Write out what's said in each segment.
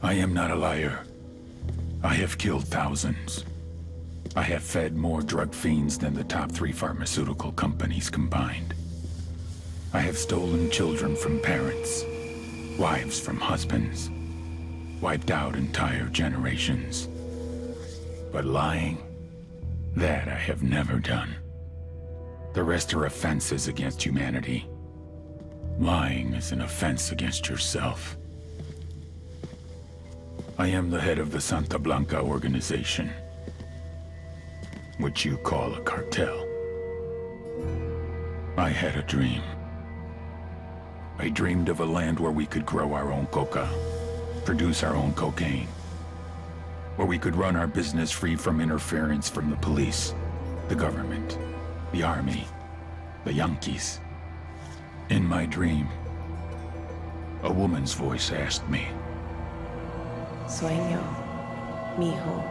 I am not a liar. I have killed thousands. I have fed more drug fiends than the top 3 pharmaceutical companies combined. I have stolen children from parents, wives from husbands, wiped out entire generations. But lying, that I have never done. The rest are offenses against humanity. Lying is an offense against yourself. I am the head of the Santa Blanca organization, which you call a cartel. I had a dream. I dreamed of a land where we could grow our own coca, produce our own cocaine, where we could run our business free from interference from the police, the government, the army, the Yankees. In my dream, a woman's voice asked me, Sueño, mijo,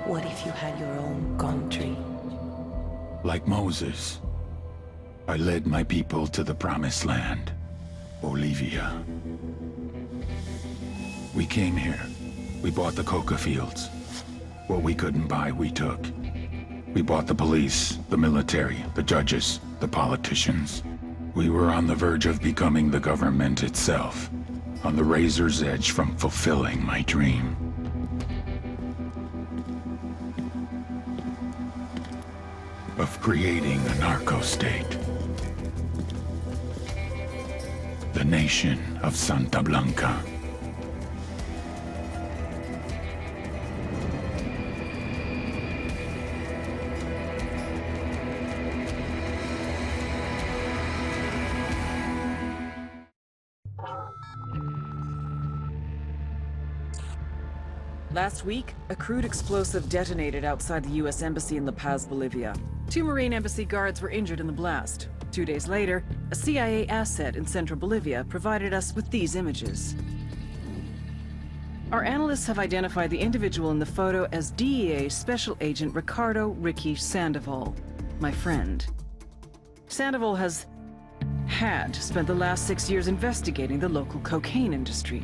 what if you had your own country? like Moses, I led my people to the promised land, Bolivia. We came here. We bought the coca fields. What we couldn't buy, we took. We bought the police, the military, the judges, the politicians. We were on the verge of becoming the government itself, on the razor's edge from fulfilling my dream. Of creating a narco-state. The nation of Santa Blanca. Last week, a crude explosive detonated outside the U.S. Embassy in La Paz, Bolivia. 2 Marine Embassy guards were injured in the blast. 2 days later, a CIA asset in central Bolivia provided us with these images. Our analysts have identified the individual in the photo as DEA Special Agent Ricardo Ricky Sandoval, my friend. Sandoval had spent the last 6 years investigating the local cocaine industry.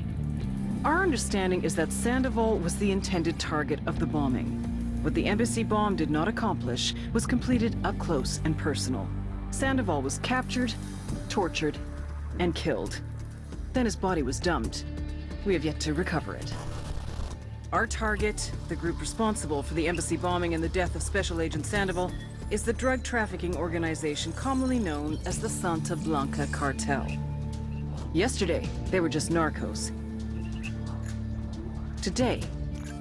Our understanding is that Sandoval was the intended target of the bombing. What the embassy bomb did not accomplish was completed up close and personal. Sandoval was captured, tortured, and killed. Then his body was dumped. We have yet to recover it. Our target, the group responsible for the embassy bombing and the death of Special Agent Sandoval, is the drug trafficking organization commonly known as the Santa Blanca Cartel. Yesterday, they were just narcos. Today,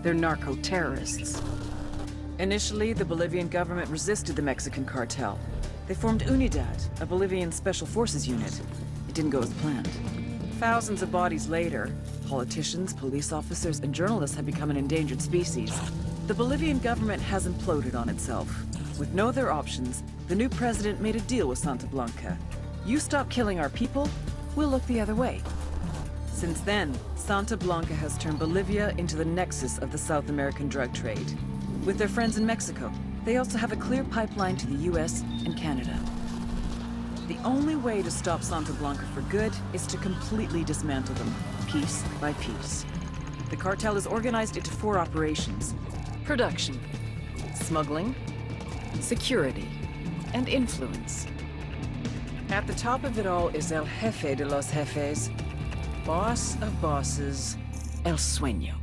they're narco-terrorists. Initially, the Bolivian government resisted the Mexican cartel. They formed UNIDAD, a Bolivian special forces unit. It didn't go as planned. Thousands of bodies later, politicians, police officers, and journalists have become an endangered species. The Bolivian government has imploded on itself. With no other options, the new president made a deal with Santa Blanca. You stop killing our people, we'll look the other way. Since then, Santa Blanca has turned Bolivia into the nexus of the South American drug trade. With their friends in Mexico, they also have a clear pipeline to the US and Canada. The only way to stop Santa Blanca for good is to completely dismantle them, piece by piece. The cartel is organized into 4 operations: production, smuggling, security, and influence. At the top of it all is El Jefe de los Jefes, boss of bosses, El Sueño.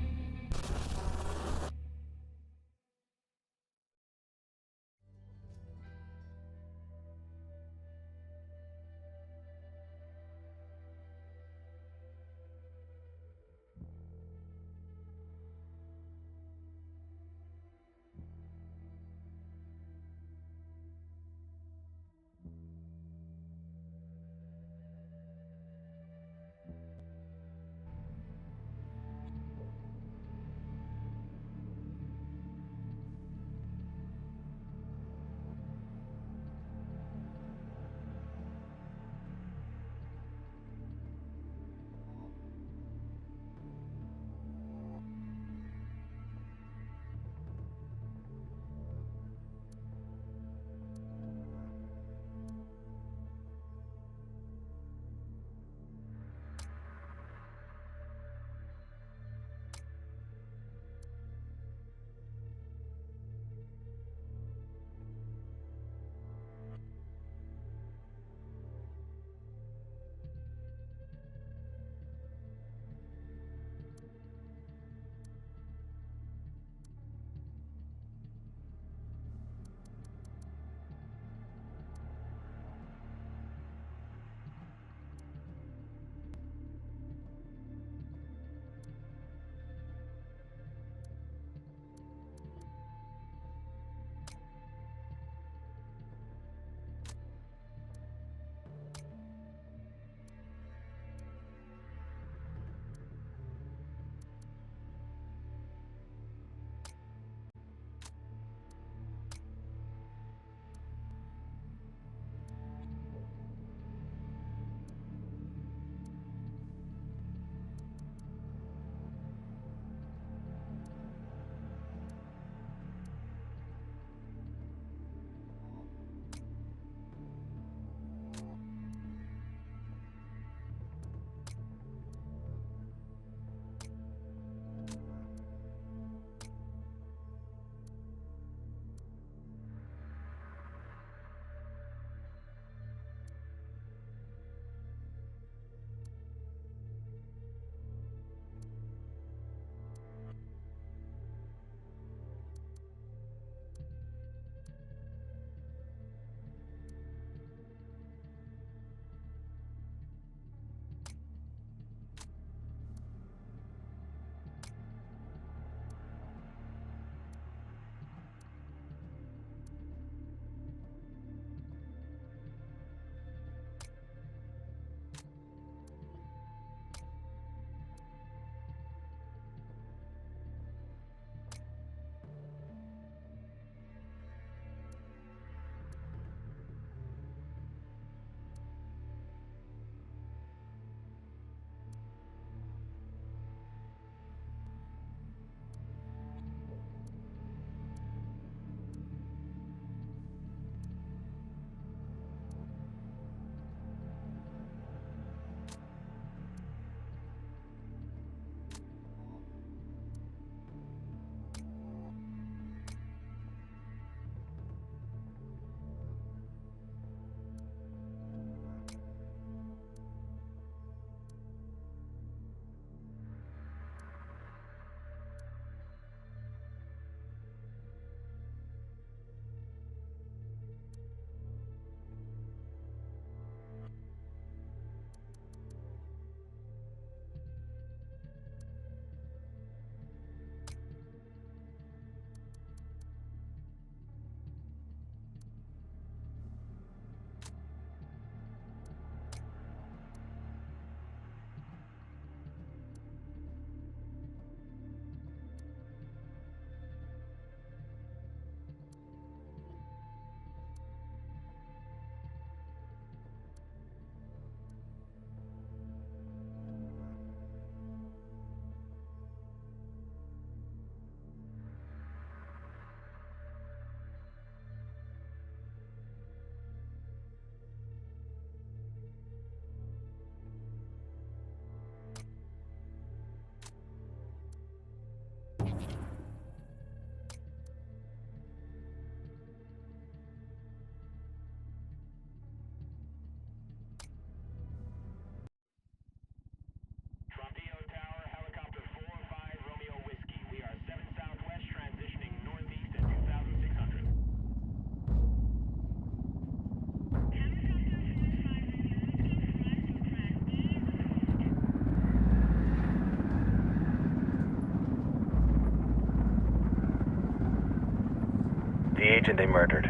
agent they murdered.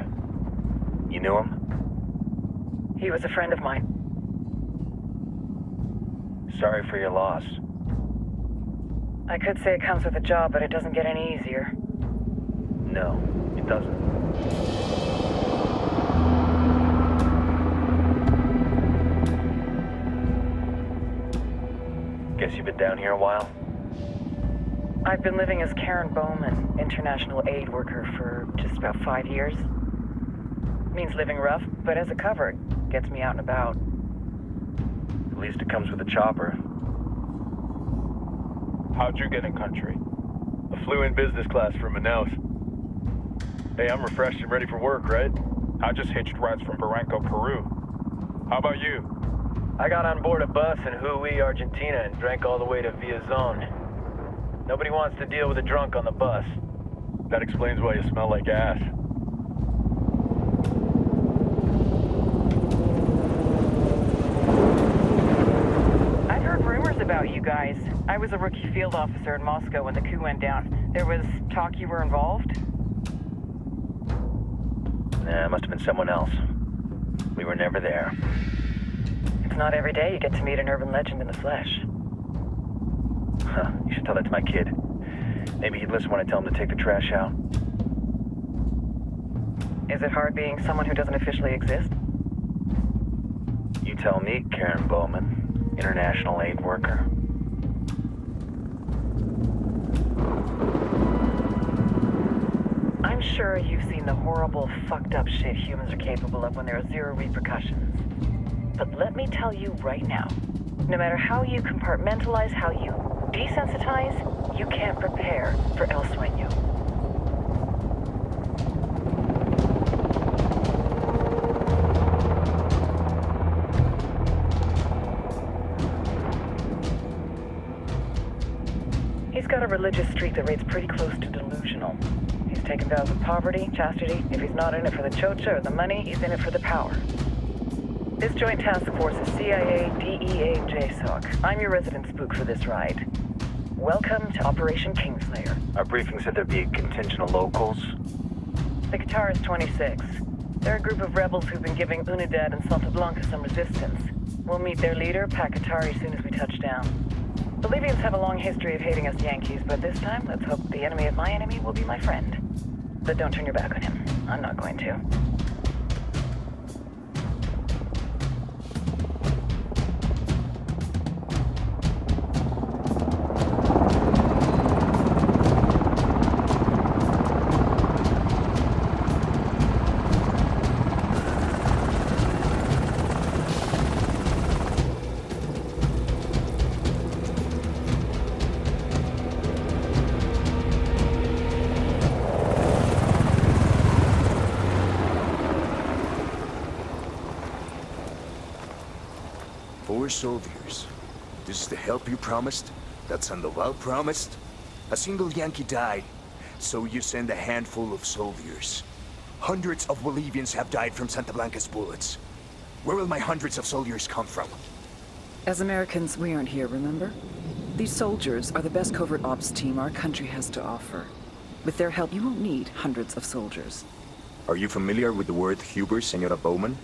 You knew him? He was a friend of mine. Sorry for your loss. I could say it comes with a job, but it doesn't get any easier. No, it doesn't. Guess you've been down here a while? I've been living as Karen Bowman, international aid worker, for just about 5 years. Means living rough, but as a cover, it gets me out and about. At least it comes with a chopper. How'd you get in country? I flew in business class from Manaus. Hey, I'm refreshed and ready for work, right? I just hitched rides from Barranco, Peru. How about you? I got on board a bus in Hui, Argentina, and drank all the way to Villazon. Nobody wants to deal with a drunk on the bus. That explains why you smell like ass. I've heard rumors about you guys. I was a rookie field officer in Moscow when the coup went down. There was talk you were involved? Nah, it must have been someone else. We were never there. It's not every day you get to meet an urban legend in the flesh. Huh, you should tell that to my kid. Maybe he'd listen when I tell him to take the trash out. Is it hard being someone who doesn't officially exist? You tell me, Karen Bowman, international aid worker. I'm sure you've seen the horrible, fucked up shit humans are capable of when there are zero repercussions. But let me tell you right now, no matter how you compartmentalize, how you desensitize, you can't prepare for El Sueño. He's got a religious streak that rates pretty close to delusional. He's taken vows of poverty, chastity. If he's not in it for the chocha or the money, he's in it for the power. This joint task force is CIA, DEA, and JSOC. I'm your resident spook for this ride. Welcome to Operation Kingslayer. Our briefing said there'd be a contingent of locals. The Guitarist 26. They're a group of rebels who've been giving Unidad and Santa Blanca some resistance. We'll meet their leader, Pakatari, as soon as we touch down. Bolivians have a long history of hating us Yankees, but this time, let's hope the enemy of my enemy will be my friend. But don't turn your back on him. I'm not going to. Soldiers. This is the help you promised? That Sandoval promised? A single Yankee died, so you send a handful of soldiers. Hundreds of Bolivians have died from Santa Blanca's bullets. Where will my hundreds of soldiers come from? As Americans, we aren't here, remember? These soldiers are the best covert ops team our country has to offer. With their help, you won't need hundreds of soldiers. Are you familiar with the word Huber, Senora Bowman?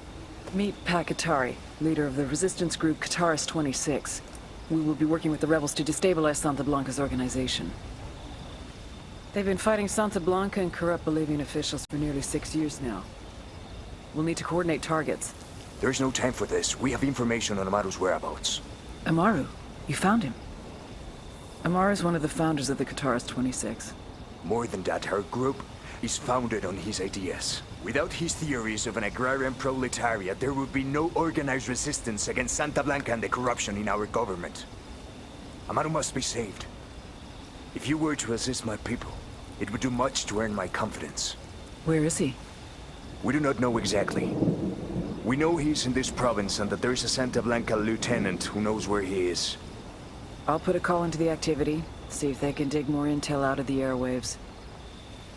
Meet Pakatari, leader of the resistance group Guitarist 26. We will be working with the rebels to destabilize Santa Blanca's organization. They've been fighting Santa Blanca and corrupt Bolivian officials for nearly 6 years now. We'll need to coordinate targets. There's no time for this. We have information on Amaru's whereabouts. Amaru? You found him? Amaru is one of the founders of the Guitarist 26. More than that, her group is founded on his ideas. Without his theories of an agrarian proletariat, there would be no organized resistance against Santa Blanca and the corruption in our government. Amaru must be saved. If you were to assist my people, it would do much to earn my confidence. Where is he? We do not know exactly. We know he's in this province and that there is a Santa Blanca lieutenant who knows where he is. I'll put a call into the activity, see if they can dig more intel out of the airwaves.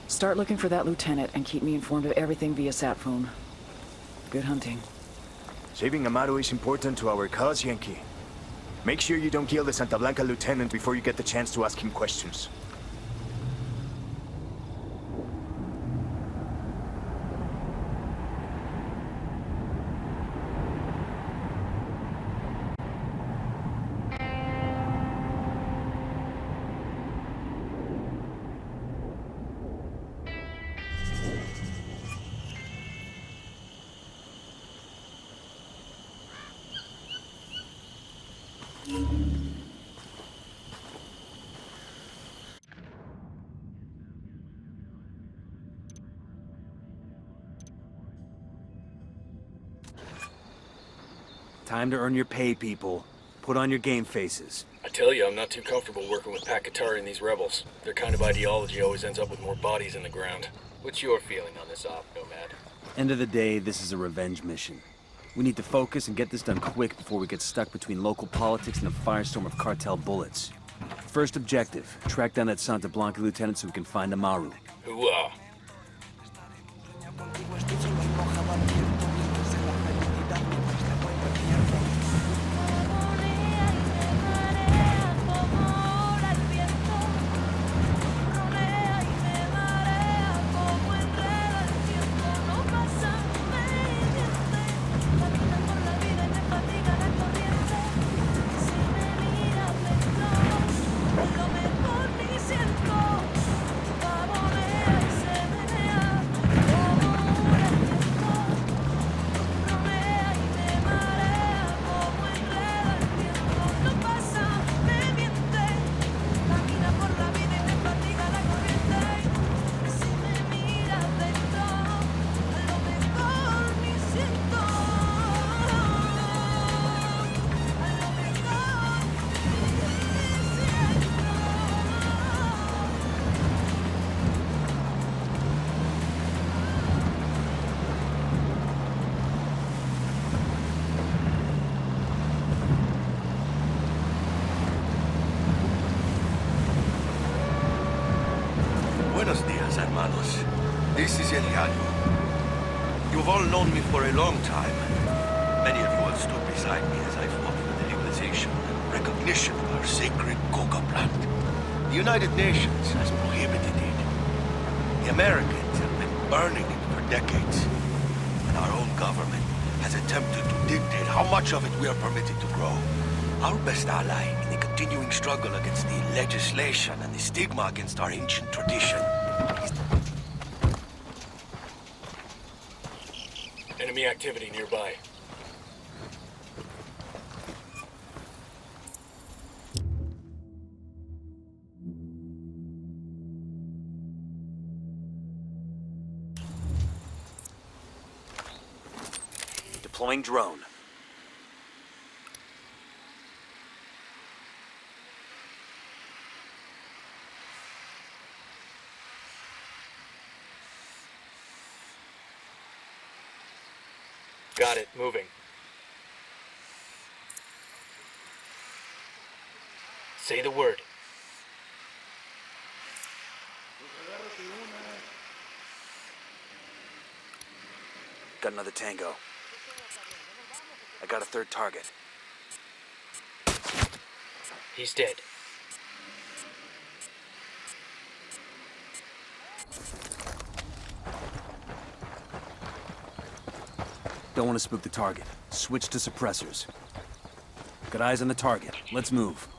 Start looking for that lieutenant and keep me informed of everything via sat phone. Good hunting. Saving Amaru is important to our cause, Yankee. Make sure you don't kill the Santa Blanca lieutenant before you get the chance to ask him questions. Time to earn your pay, people. Put on your game faces. I tell you, I'm not too comfortable working with Pakatari and these rebels. Their kind of ideology always ends up with more bodies in the ground. What's your feeling on this op, Nomad? End of the day, this is a revenge mission. We need to focus and get this done quick before we get stuck between local politics and a firestorm of cartel bullets. First objective, track down that Santa Blanca lieutenant so we can find Amaru. Hooah! Buenos dias, hermanos. This is Eliano. You've all known me for a long time. Many of you have stood beside me as I fought for the legalization and recognition of our sacred coca plant. The United Nations has prohibited it. The Americans have been burning it for decades. And our own government has attempted to dictate how much of it we are permitted to grow. Our best ally in the continuing struggle against the legislation and the stigma against our ancient tradition is... Enemy activity nearby. Deploying drone. Got it, moving. Say the word. Got another tango. I got a third target. He's dead. Don't want to spook the target. Switch to suppressors. Got eyes on the target. Let's move.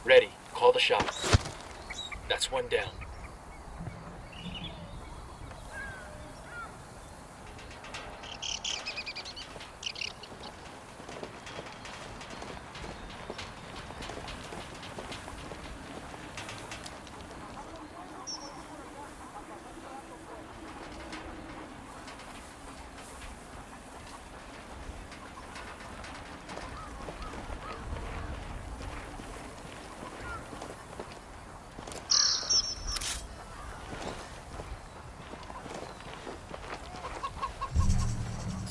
Ready. Call the shots. That's one down.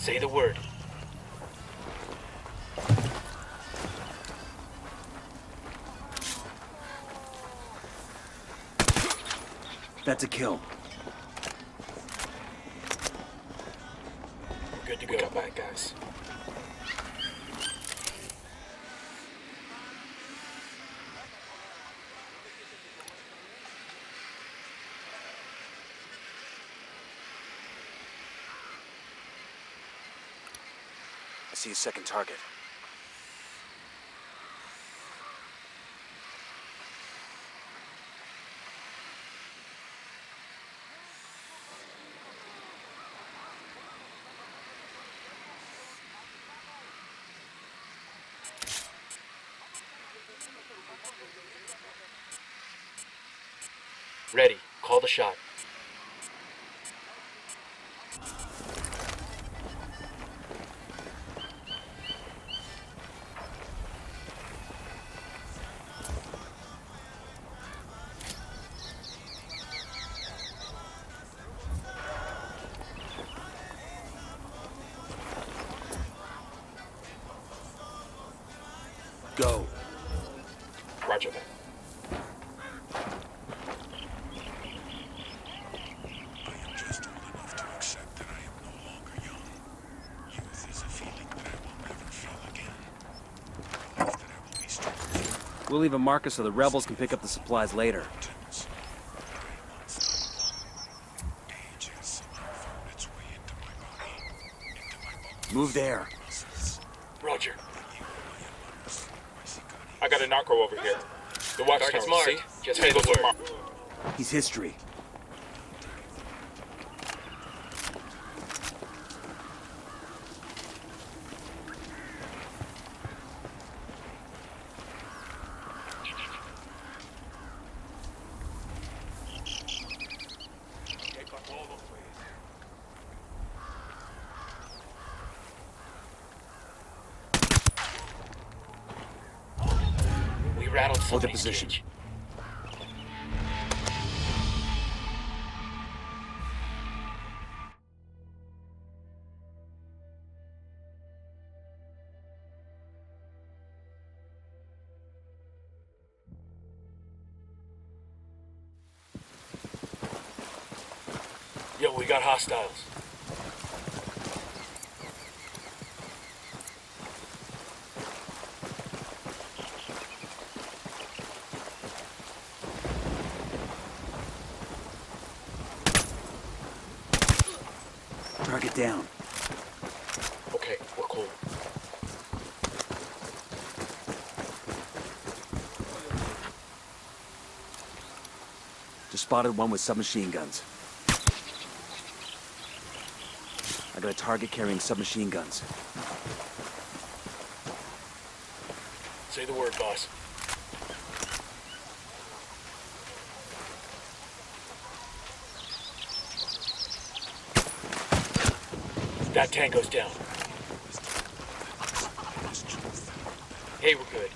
Say the word. That's a kill. We're good to go. We got bad guys. I see a second target. Ready. Call the shot. Go. Roger that. I am just old enough to accept that I am no longer young. Youth is a feeling that I will never feel again. Belief that I will be strong. We'll leave a marker so the rebels can pick up the supplies later. Mountains, but I am unstoppable. Age has somehow found its way into my body, into my bones. Move there. Roger. I got a narco over here. The watchtower, Target's marked. see? Just Hey, say the those are word. marked. He's history. We rattled Hold the somebody's position. cage. Yo, we got hostiles. Target down. Okay, we're cool. Just spotted one with submachine guns. I got a target carrying submachine guns. Say the word, boss. That tango's down. Hey, we're good.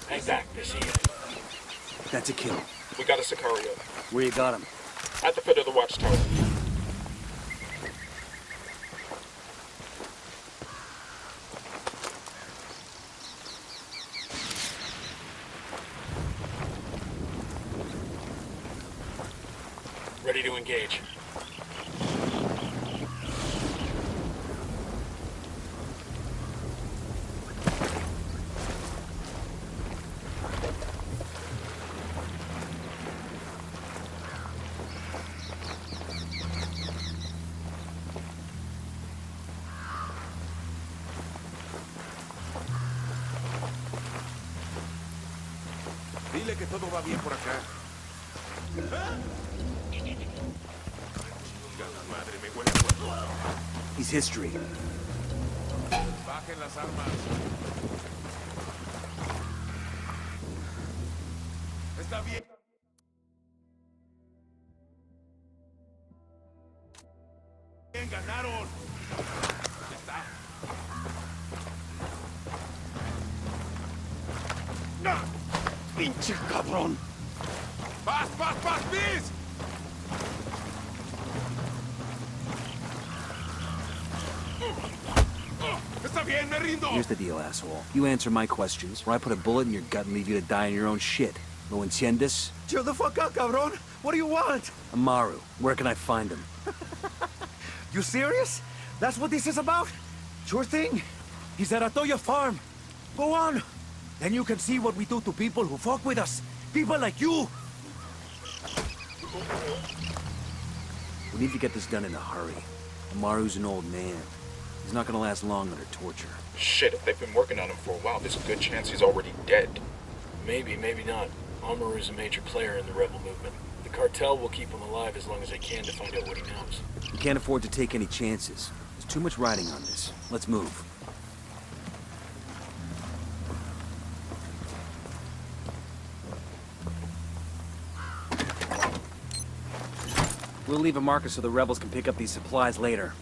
Hang back, I see you. That's a kill. We got a Sicario. Where you got him? At the foot of the watchtower. Ready to engage. Dile que todo va bien por acá. Gana madre, me huele a fuego. He's history. Bajen las armas. Está bien. Bien, ganaron. Ya está. ¡No! ¡Pinche cabrón! ¡Vas, Miss! Está bien, me rindo. Here's the deal, asshole. You answer my questions, or I put a bullet in your gut and leave you to die in your own shit. ¿Lo entiendes? Chill the fuck out, cabrón. What do you want? Amaru, where can I find him? You serious? That's what this is about? Sure thing. He's at Atoya Farm. Go on. Then you can see what we do to people who fuck with us. People like you. We need to get this done in a hurry. Amaru's an old man. He's not gonna last long under torture. Shit, if they've been working on him for a while, there's a good chance he's already dead. Maybe, maybe not. Amaru's a major player in the rebel movement. The cartel will keep him alive as long as they can to find out what he knows. We can't afford to take any chances. There's too much riding on this. Let's move. We'll leave a marker so the rebels can pick up these supplies later.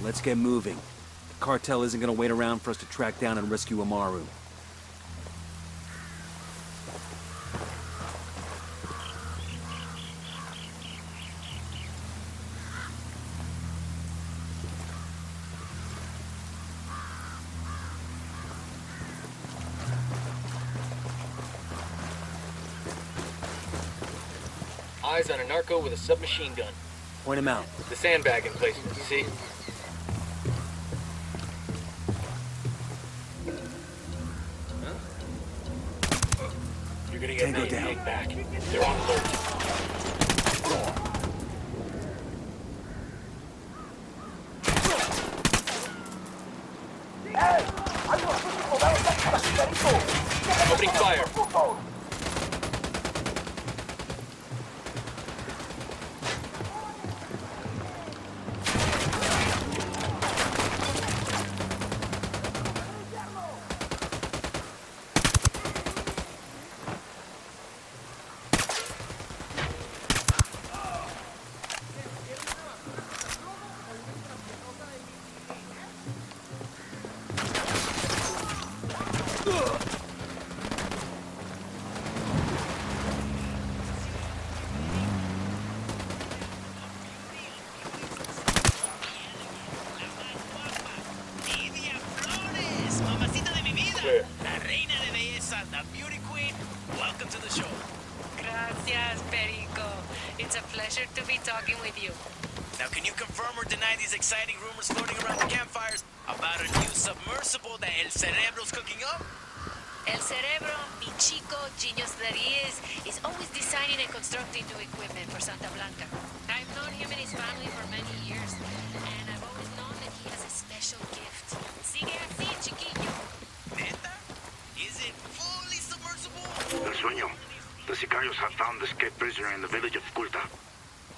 Let's get moving. The cartel isn't gonna wait around for us to track down and rescue Amaru. Eyes on a narco with a submachine gun. Point him out. The sandbag in place, see? You're gonna get Tango ready to down. hang back. They're on alert. Opening fire. Clear. La reina de belleza, the beauty queen. Welcome to the show. Gracias, Perico. It's a pleasure to be talking with you. Now, can you confirm or deny these exciting rumors floating around the campfires about a new submersible that El Cerebro's cooking up? El Cerebro, mi chico, genius that he is always designing and constructing new equipment for Santa Blanca. I've known him and his family for many years, and I've always known that he has a special gift. Sigue así, chiquillo. Neta? Is it fully submersible? El sueño. The Sicarios have found the escaped prisoner in the village of Culta.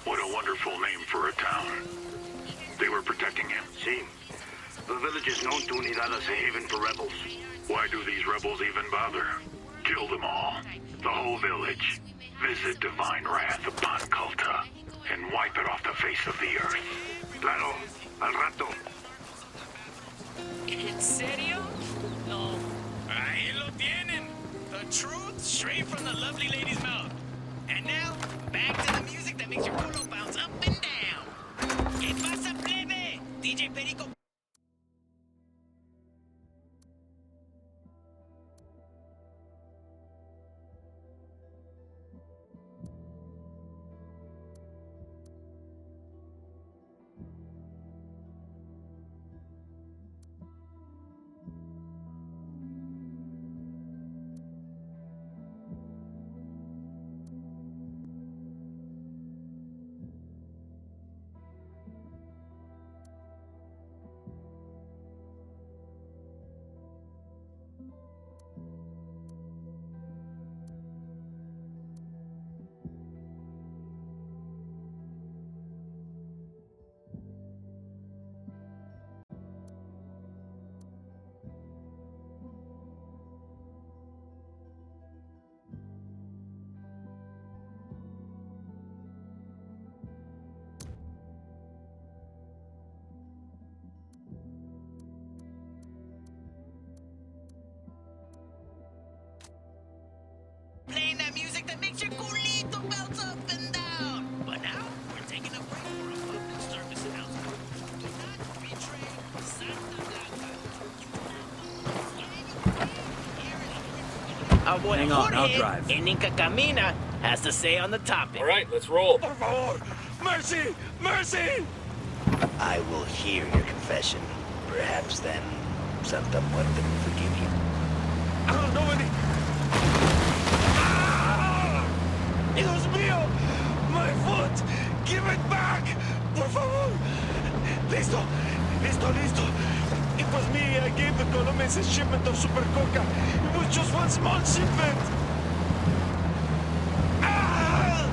What a wonderful name for a town. They were protecting him. See, the village is known to Unidad as a haven for rebels. Why do these rebels even bother? Kill them all. The whole village. Visit divine wrath upon Culta and wipe it off the face of the earth. Claro, al rato. ¿En serio? No. Ahí lo tienen. The truth straight from the lovely lady's mouth. And now, back to the music that makes your culo bounce up and down. ¿Qué pasa, plebe? DJ Perico. cowboy Hang on, I'll Jorge drive. in Inca Camina has to say on the topic. All right, let's roll. Por favor! Mercy! Mercy! I will hear your confession. Perhaps then Santa Muerte will forgive you. I don't know any... Ah! Dios mío! My foot! Give it back! Por favor! Listo! Listo, listo! It was me. I gave the Colombians a shipment of Super Coca. It was just one small shipment! Ah!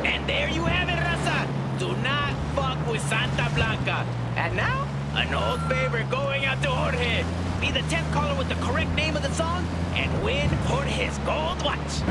And there you have it, Raza. Do not fuck with Santa Blanca. And now, an old favor going out to Jorge. Be the 10th caller with the correct name of the song and win Jorge's gold watch.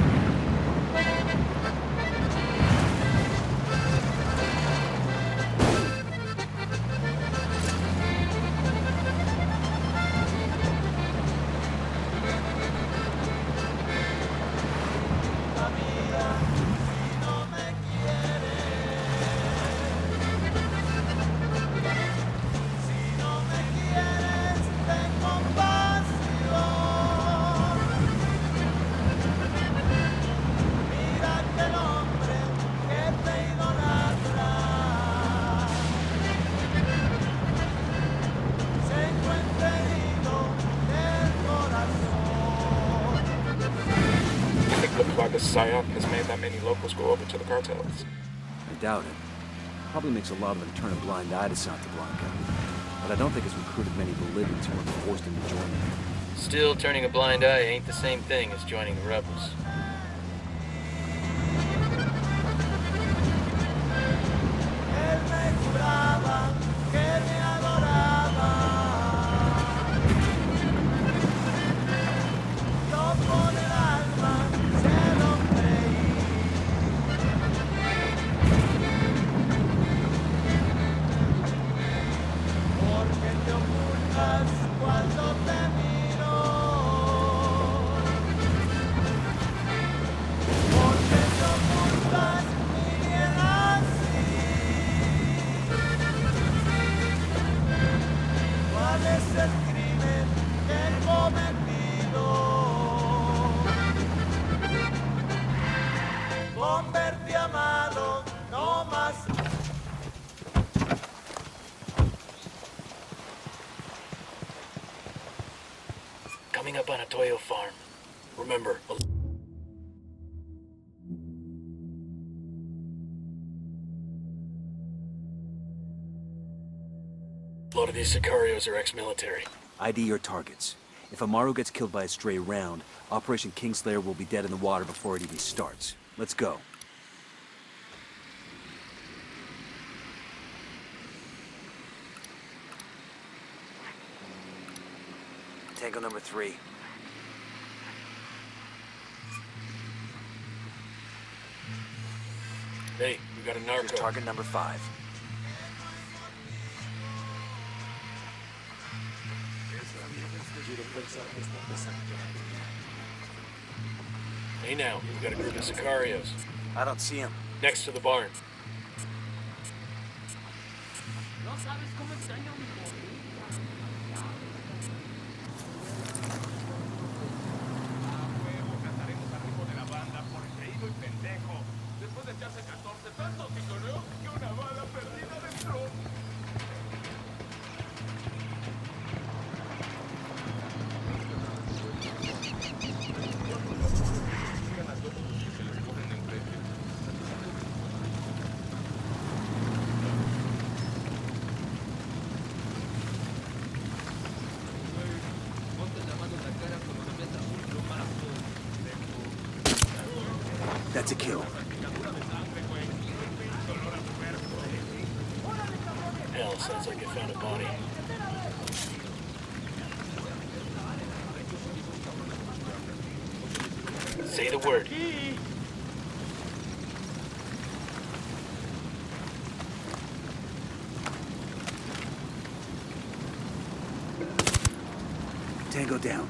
Looks like a psyop has made that many locals go over to the cartels. I doubt it. Probably makes a lot of them turn a blind eye to Santa Blanca. But I don't think it's recruited many Bolivians who were forced into joining them. Still, turning a blind eye ain't the same thing as joining the rebels. Coming up on a Toyo farm. Remember, a lot of these sicarios are ex-military. ID your targets. If Amaru gets killed by a stray round, Operation Kingslayer will be dead in the water before it even starts. Let's go. Tango number 3. Hey, we got a narco. Here's target number 5. Hey now, we got a group of sicarios. I don't see him. Next to the barn. That's a kill. Hell, sounds like I found a body. Say the word. Tango down.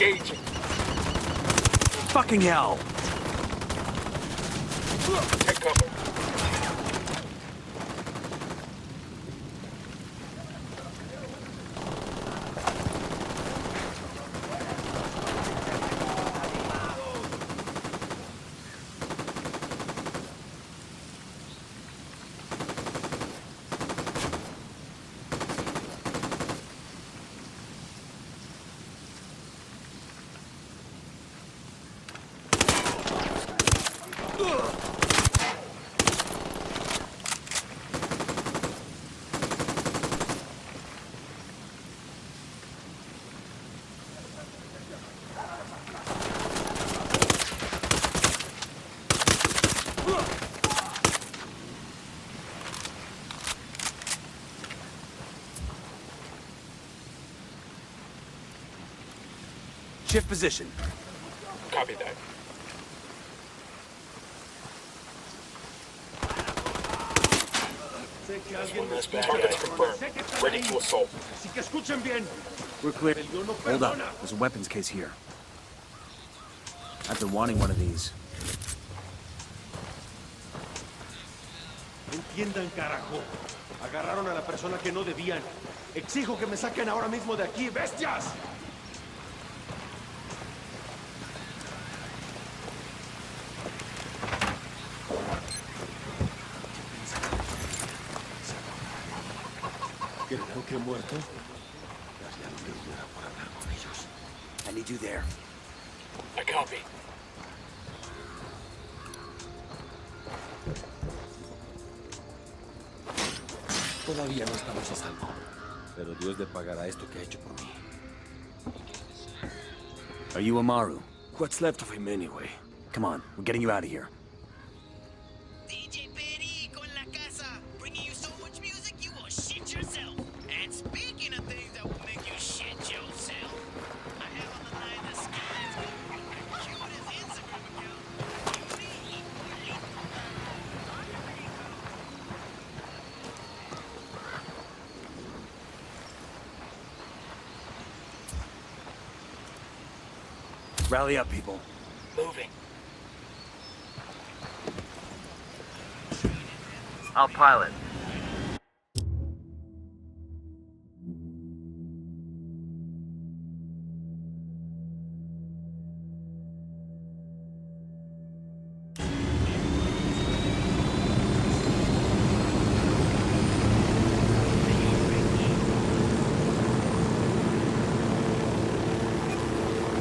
Engaging. Fucking hell! Take cover. Shift position. Copy that. Target's confirmed. Ready to assault. We're clear. Hold up. There's a weapons case here. I've been wanting one of these. Entiendan, carajo. Agarraron a la persona que no debían. Exijo que me saquen ahora mismo de aquí, bestias. ¿Creo que he muerto? Ya no me hubiera por hablar con ellos. I need you there. I copy. Todavía no estamos a salvo. Pero Dios le pagará esto que ha hecho por mí. Are you Amaru? What's left of him anyway? Come on, we're getting you out of here. DJ Perry con la casa, bringing you so much music you will shit yourself. And speaking of things that will make you shit yourself, I have on the line the skins guru, the cutest Instagram account, Cutie Ippolito. Rally up, people. Moving. I'll pilot.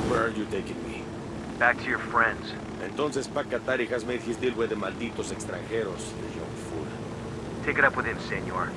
Where are you taking me? Back to your friends. Entonces Pacatari has made his deal with the malditos extranjeros, the young fool. Take it up with him, senor.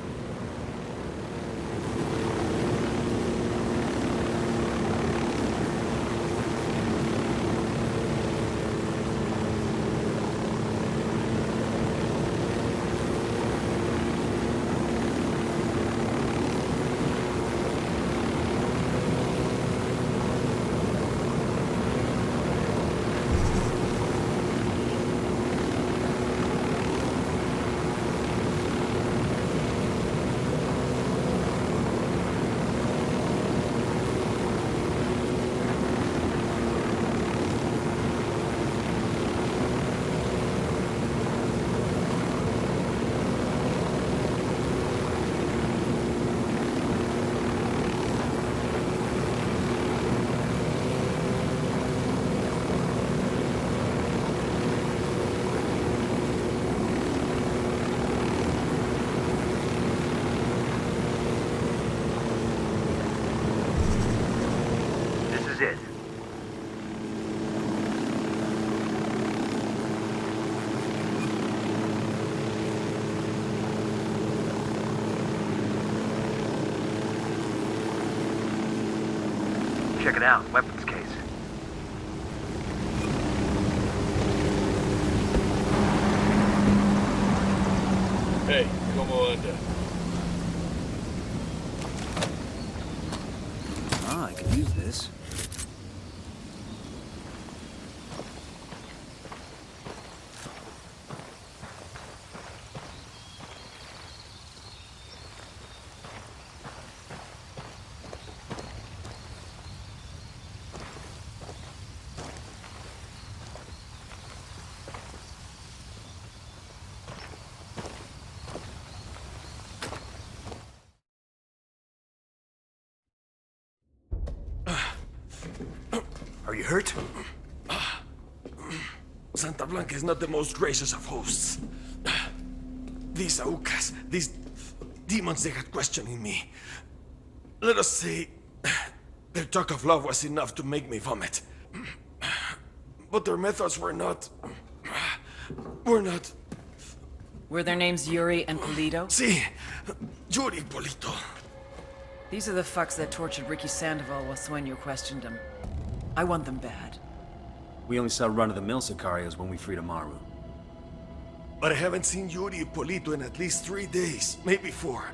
It. Check it out, weapons case. Hey, ¿cómo anda? Ah, I could use this. Are you hurt? Santa Blanca is not the most gracious of hosts. These Aucas, these demons they had questioning me. Let us say, their talk of love was enough to make me vomit. But their methods were not... Were their names Yuri and Polito? Si, Yuri Polito. These are the fucks that tortured Ricky Sandoval while Sueño questioned him. I want them bad. We only saw run-of-the-mill Sicarios when we freed Amaru. But I haven't seen Yuri and Polito in at least 3 days, maybe 4.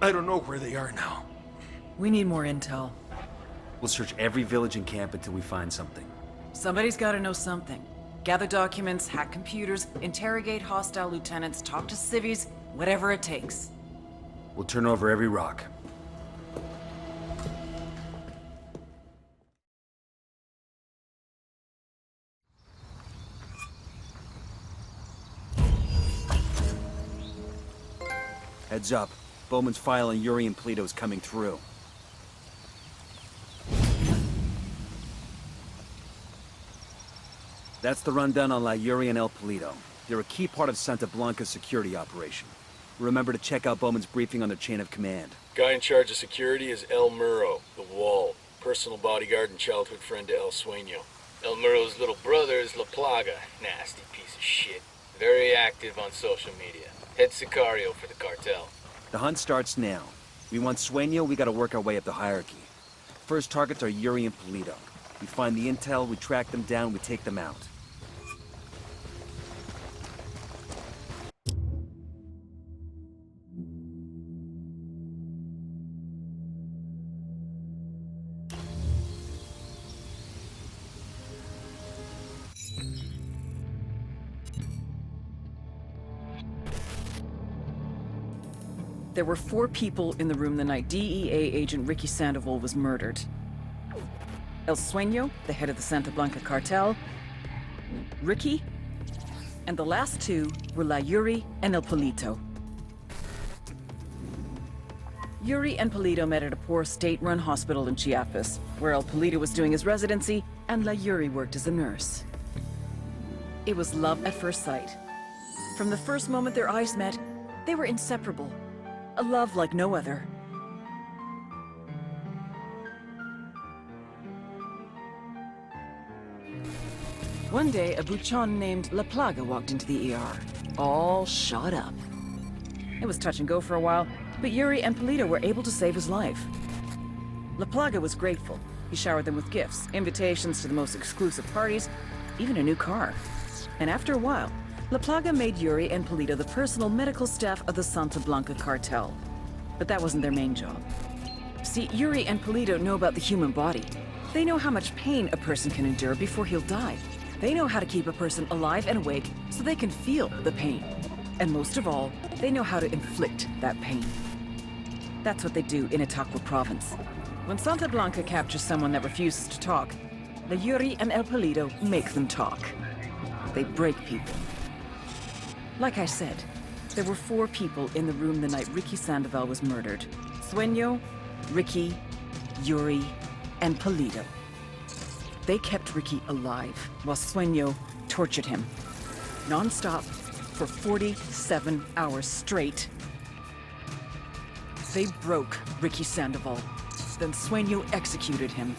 I don't know where they are now. We need more intel. We'll search every village and camp until we find something. Somebody's gotta know something. Gather documents, hack computers, interrogate hostile lieutenants, talk to civvies, whatever it takes. We'll turn over every rock. Heads up. Bowman's file on Yuri and Polito is coming through. That's the rundown on La Yuri and El Polito. They're a key part of Santa Blanca's security operation. Remember to check out Bowman's briefing on their chain of command. Guy in charge of security is El Muro, the Wall. Personal bodyguard and childhood friend to El Sueño. El Muro's little brother is La Plaga. Nasty piece of shit. Very active on social media. Head Sicario for the cartel. The hunt starts now. We want Sueño, we gotta work our way up the hierarchy. First targets are Yuri and Polito. We find the intel, we track them down, we take them out. There were 4 people in the room the night DEA agent Ricky Sandoval was murdered. El Sueño, the head of the Santa Blanca cartel, Ricky, and the last 2 were La Yuri and El Polito. Yuri and Polito met at a poor state-run hospital in Chiapas, where El Polito was doing his residency and La Yuri worked as a nurse. It was love at first sight. From the first moment their eyes met, they were inseparable. A love like no other. One day, a buchon named La Plaga walked into the ER, all shot up. It was touch and go for a while, but Yuri and Polito were able to save his life. La Plaga was grateful. He showered them with gifts, invitations to the most exclusive parties, even a new car. And after a while, La Plaga made Yuri and Polito the personal medical staff of the Santa Blanca cartel. But that wasn't their main job. See, Yuri and Polito know about the human body. They know how much pain a person can endure before he'll die. They know how to keep a person alive and awake so they can feel the pain. And most of all, they know how to inflict that pain. That's what they do in Itaqua province. When Santa Blanca captures someone that refuses to talk, La Yuri and El Polito make them talk. They break people. Like I said, there were 4 people in the room the night Ricky Sandoval was murdered. Sueño, Ricky, Yuri, and Polito. They kept Ricky alive while Sueño tortured him. Non-stop for 47 hours straight. They broke Ricky Sandoval. Then Sueño executed him.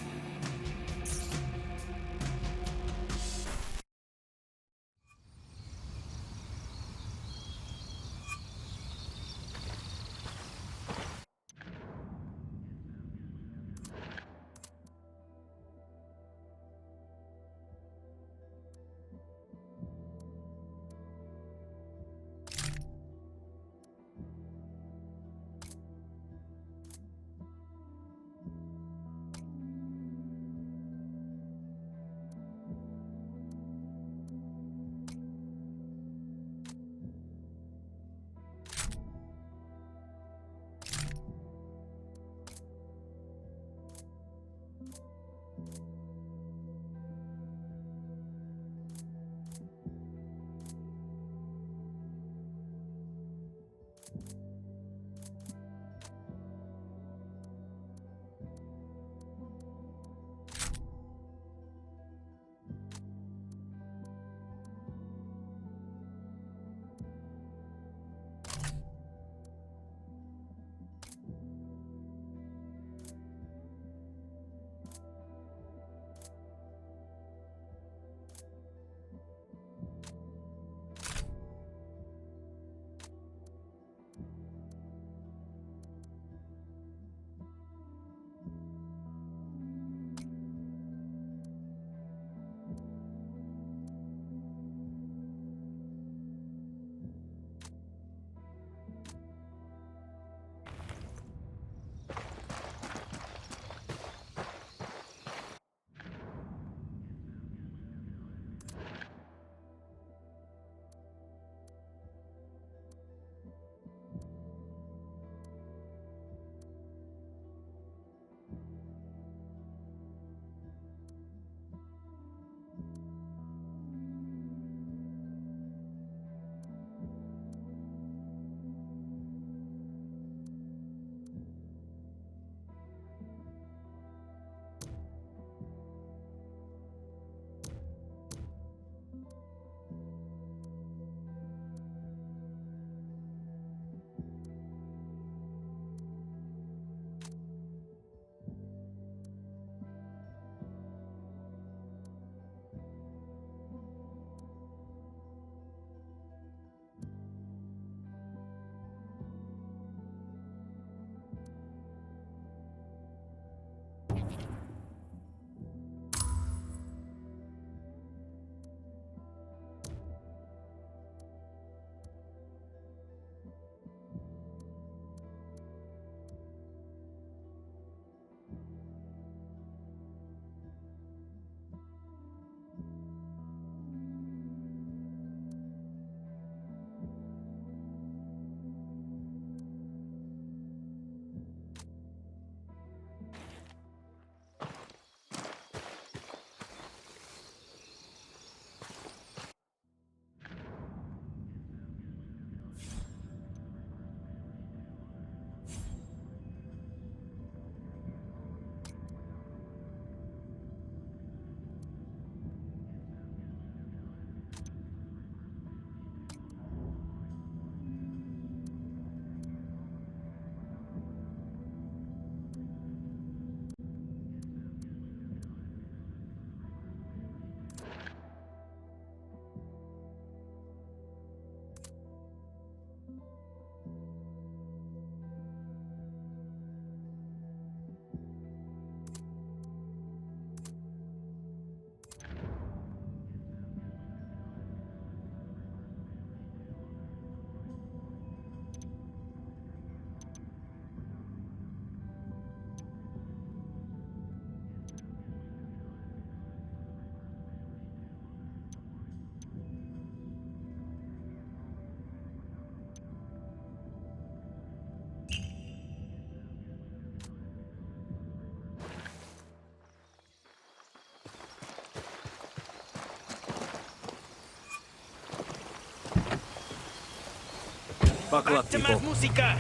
Buckle up, people. Música.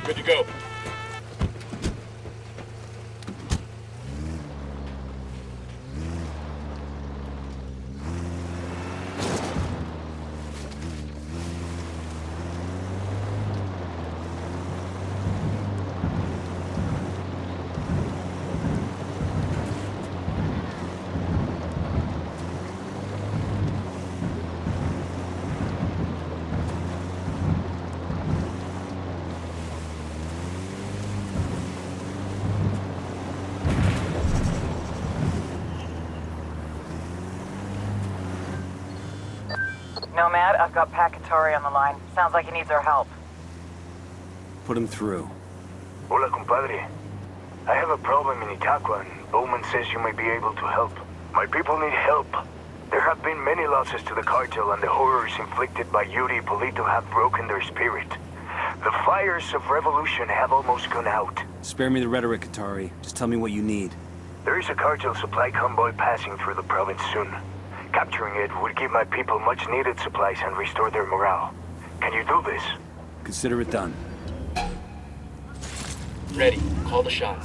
Good to go. Nomad, I've got Pacatari on the line. Sounds like he needs our help. Put him through. Hola, compadre. I have a problem in Itaqua, and Bowman says you may be able to help. My people need help. There have been many losses to the cartel, and the horrors inflicted by Yuri Polito have broken their spirit. The fires of revolution have almost gone out. Spare me the rhetoric, Katari. Just tell me what you need. There is a cartel supply convoy passing through the province soon. Capturing it would give my people much-needed supplies and restore their morale. Can you do this? Consider it done. Ready. Call the shot.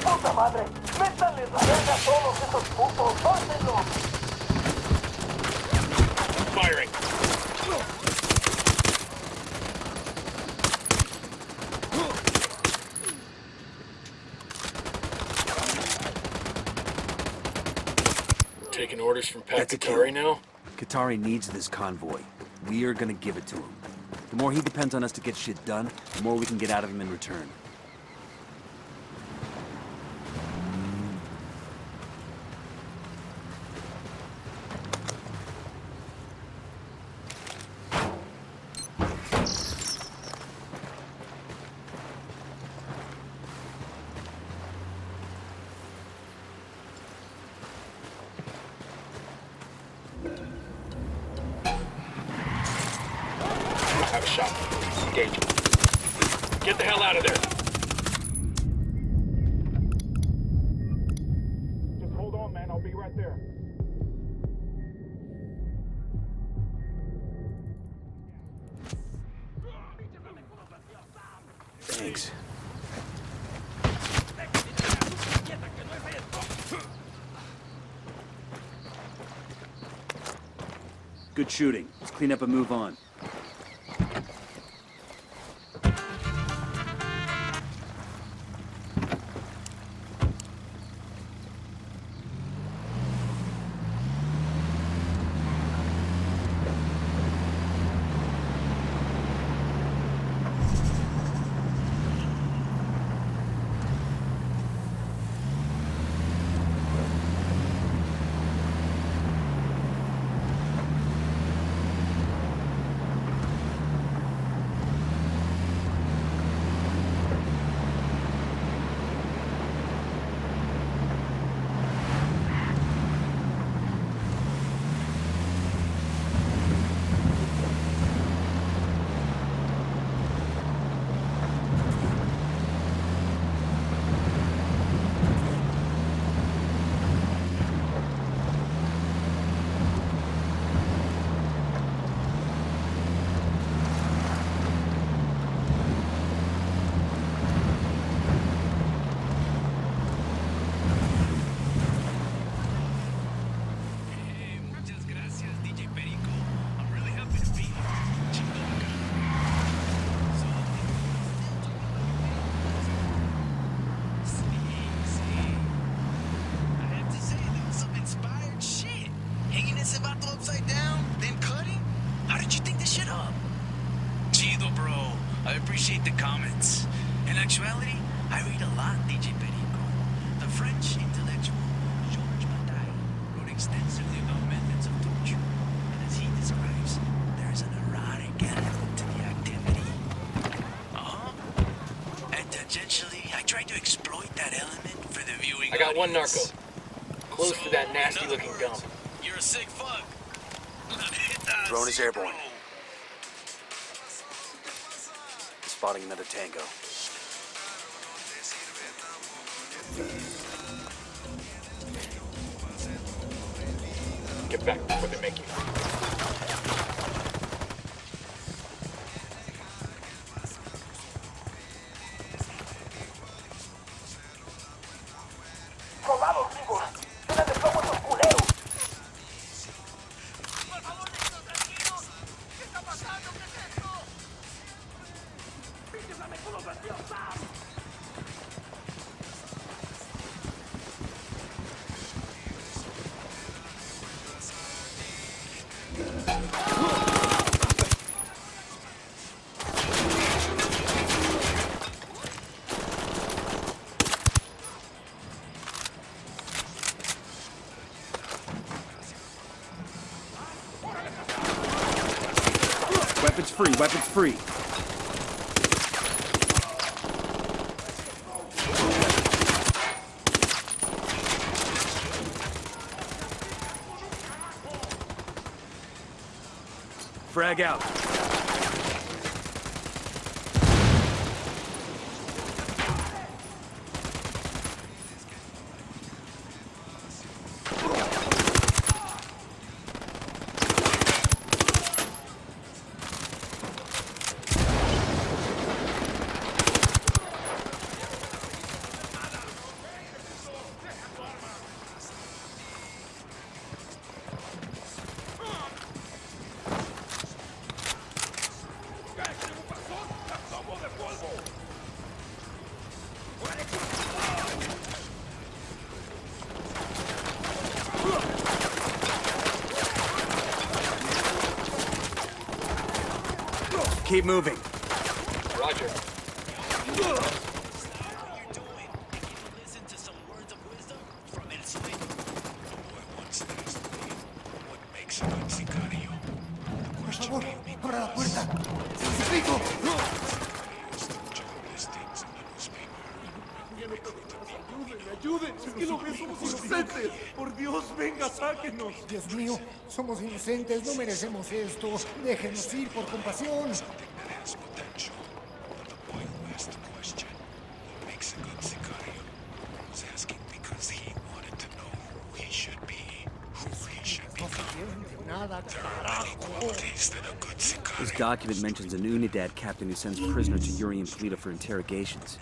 ¡Puta madre! ¡Métanles la verga a todos esos putos! ¡Mátenlos! Firing. Taking orders from Pacatari now? Katari needs this convoy. We are gonna give it to him. The more he depends on us to get shit done, the more we can get out of him in return. Have a shot. Engage. Get the hell out of there. Just hold on, man. I'll be right there. Thanks. Good shooting. Let's clean up and move on. I appreciate the comments. In actuality, I read a lot, DJ Perico. The French intellectual Georges Bataille wrote extensively about methods of torture. And as he describes, there is an erotic element to the activity. And tangentially, I try to exploit that element for the viewing I got one narco. audience. Close to that nasty-looking dump. You're a sick fuck. Drone is airborne. Spotting another tango. Get back before they make you. Weapons free, weapons free. Frag out. Keep moving. Roger. Por favor, abra la puerta. ¡Necesito! ¡Ayuden! ¡Es que lo ves, somos inocentes! ¡Por Dios, venga, sáquenos! Dios mío, somos inocentes, no merecemos esto. Déjenos ir por compasión. This document mentions an Unidad captain who sends prisoners to Yuri and Polito for interrogations.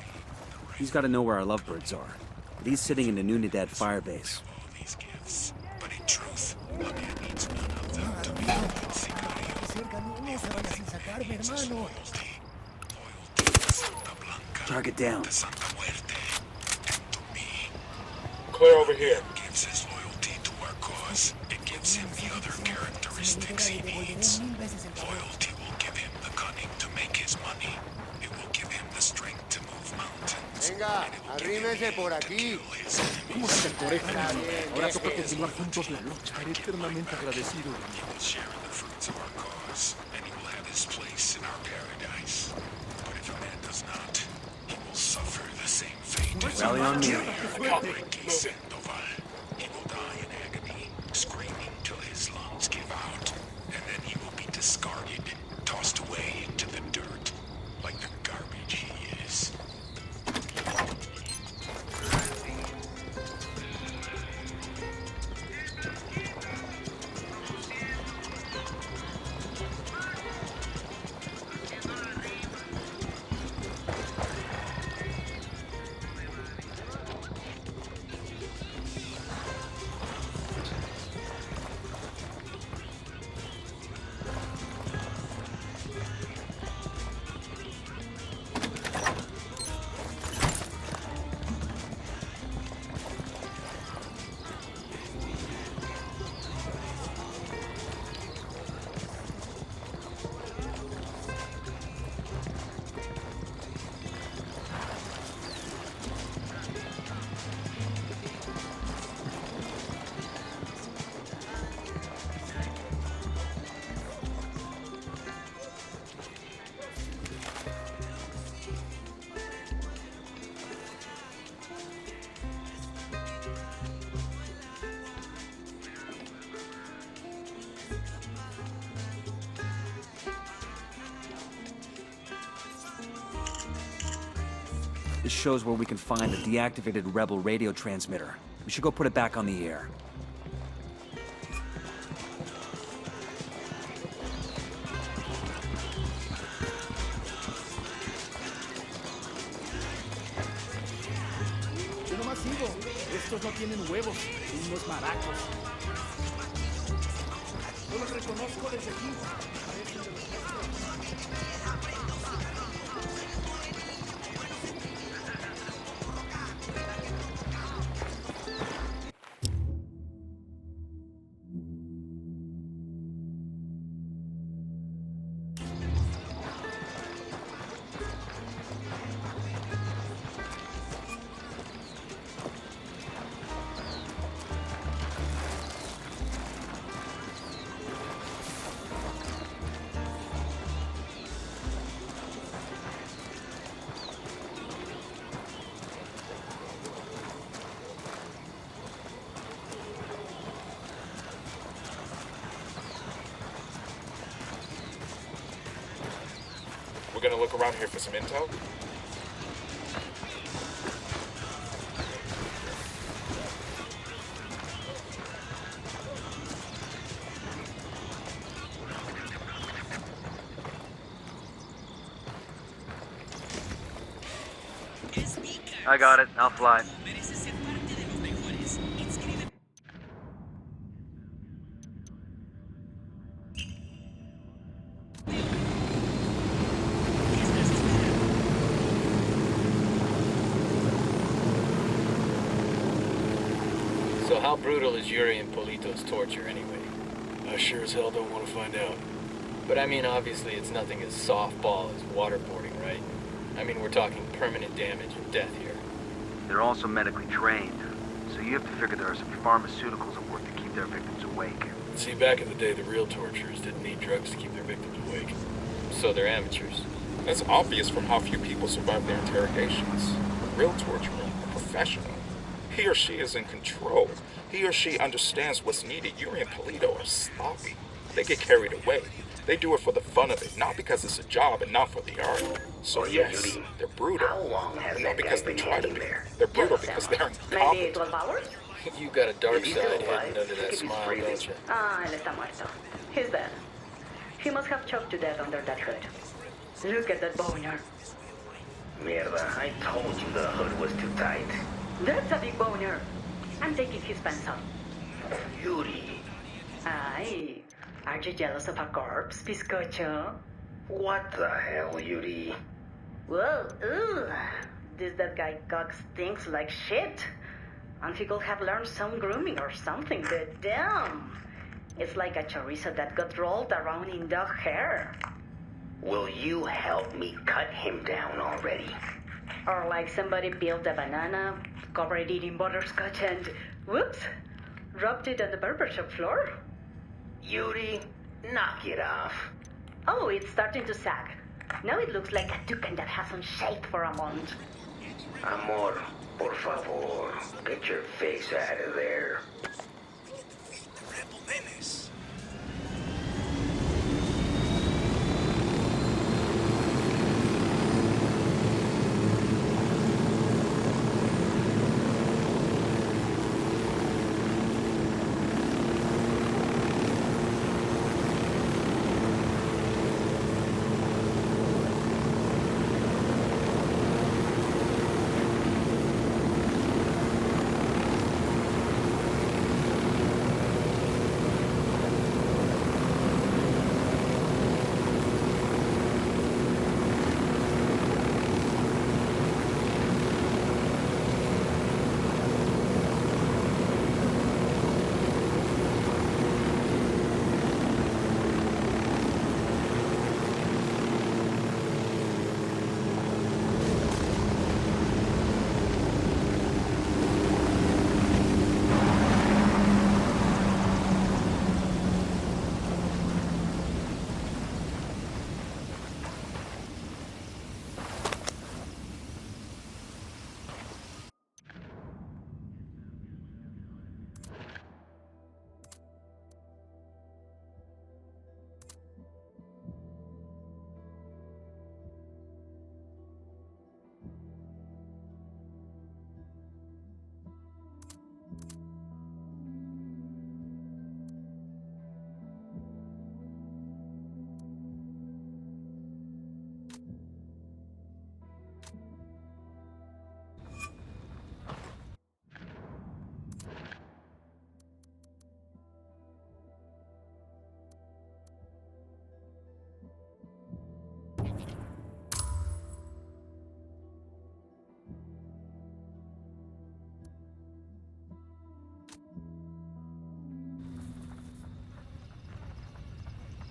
He's got to know where our lovebirds are. But he's sitting in an Unidad firebase. But in truth, a man needs none of them to be a good sicario. Target down. Clear over here. Gives his loyalty to our cause. It gives him the other characteristics he needs. Loyalty will give him the cunning to make his money. It will give him the strength to move mountains. Venga, arrímese por aquí. ¿Cómo se te coreja? Ahora toca continuar juntos la lucha. Estaré eternamente agradecido. He will share in the fruits of our cause, and he will have his place in our paradise. But if a man does not, he will suffer the same fate as Rally on me. Sandoval. He will die in agony, screaming till his lungs give out, and then he will be discarded, tossed away into the dirt, like the garbage he is. This shows where we can find the deactivated rebel radio transmitter. We should go put it back on the air. tienen huevos, unos maracos. Yo los reconozco desde aquí. Parecen de los We're gonna look around here for some intel. I got it. I'll fly. So how brutal is Yuri and Polito's torture anyway? I sure as hell don't want to find out. But I mean, obviously it's nothing as softball as waterboarding, right? I mean, we're talking permanent damage and death here. They're also medically trained, so you have to figure there are some pharmaceuticals at work to keep their victims awake. See, back in the day, the real torturers didn't need drugs to keep their victims awake. So they're amateurs. That's obvious from how few people survive their interrogations. A real torturer, a professional. He or she is in control. He or she understands what's needed. Yuri and Polito are sloppy. They get carried away. They do it for the fun of it, not because it's a job and not for the art. So yes, they're brutal. And not because they try to be. They're brutal because they're Maybe incompetent. 12 hours? You got a dark side hidden under that smile, don't you? Ah, él está muerto. He's dead. He must have choked to death under that hood. Look at that boner. Mierda, I told you the hood was too tight. That's a big boner. I'm taking his pants off. Yuri. Aye. Aren't you jealous of a corpse, Bizcocho? What the hell, Yuri? Whoa, ooh. This dead guy cock stinks like shit. And he could have learned some grooming or something, but damn. It's like a chorizo that got rolled around in dog hair. Will you help me cut him down already? Or like somebody peeled a banana, covered it in butterscotch and, whoops, rubbed it on the barbershop floor. Yuri, knock it off. Oh, it's starting to sag. Now it looks like a toucan that hasn't shaved for a month. Amor, por favor, get your face out of there.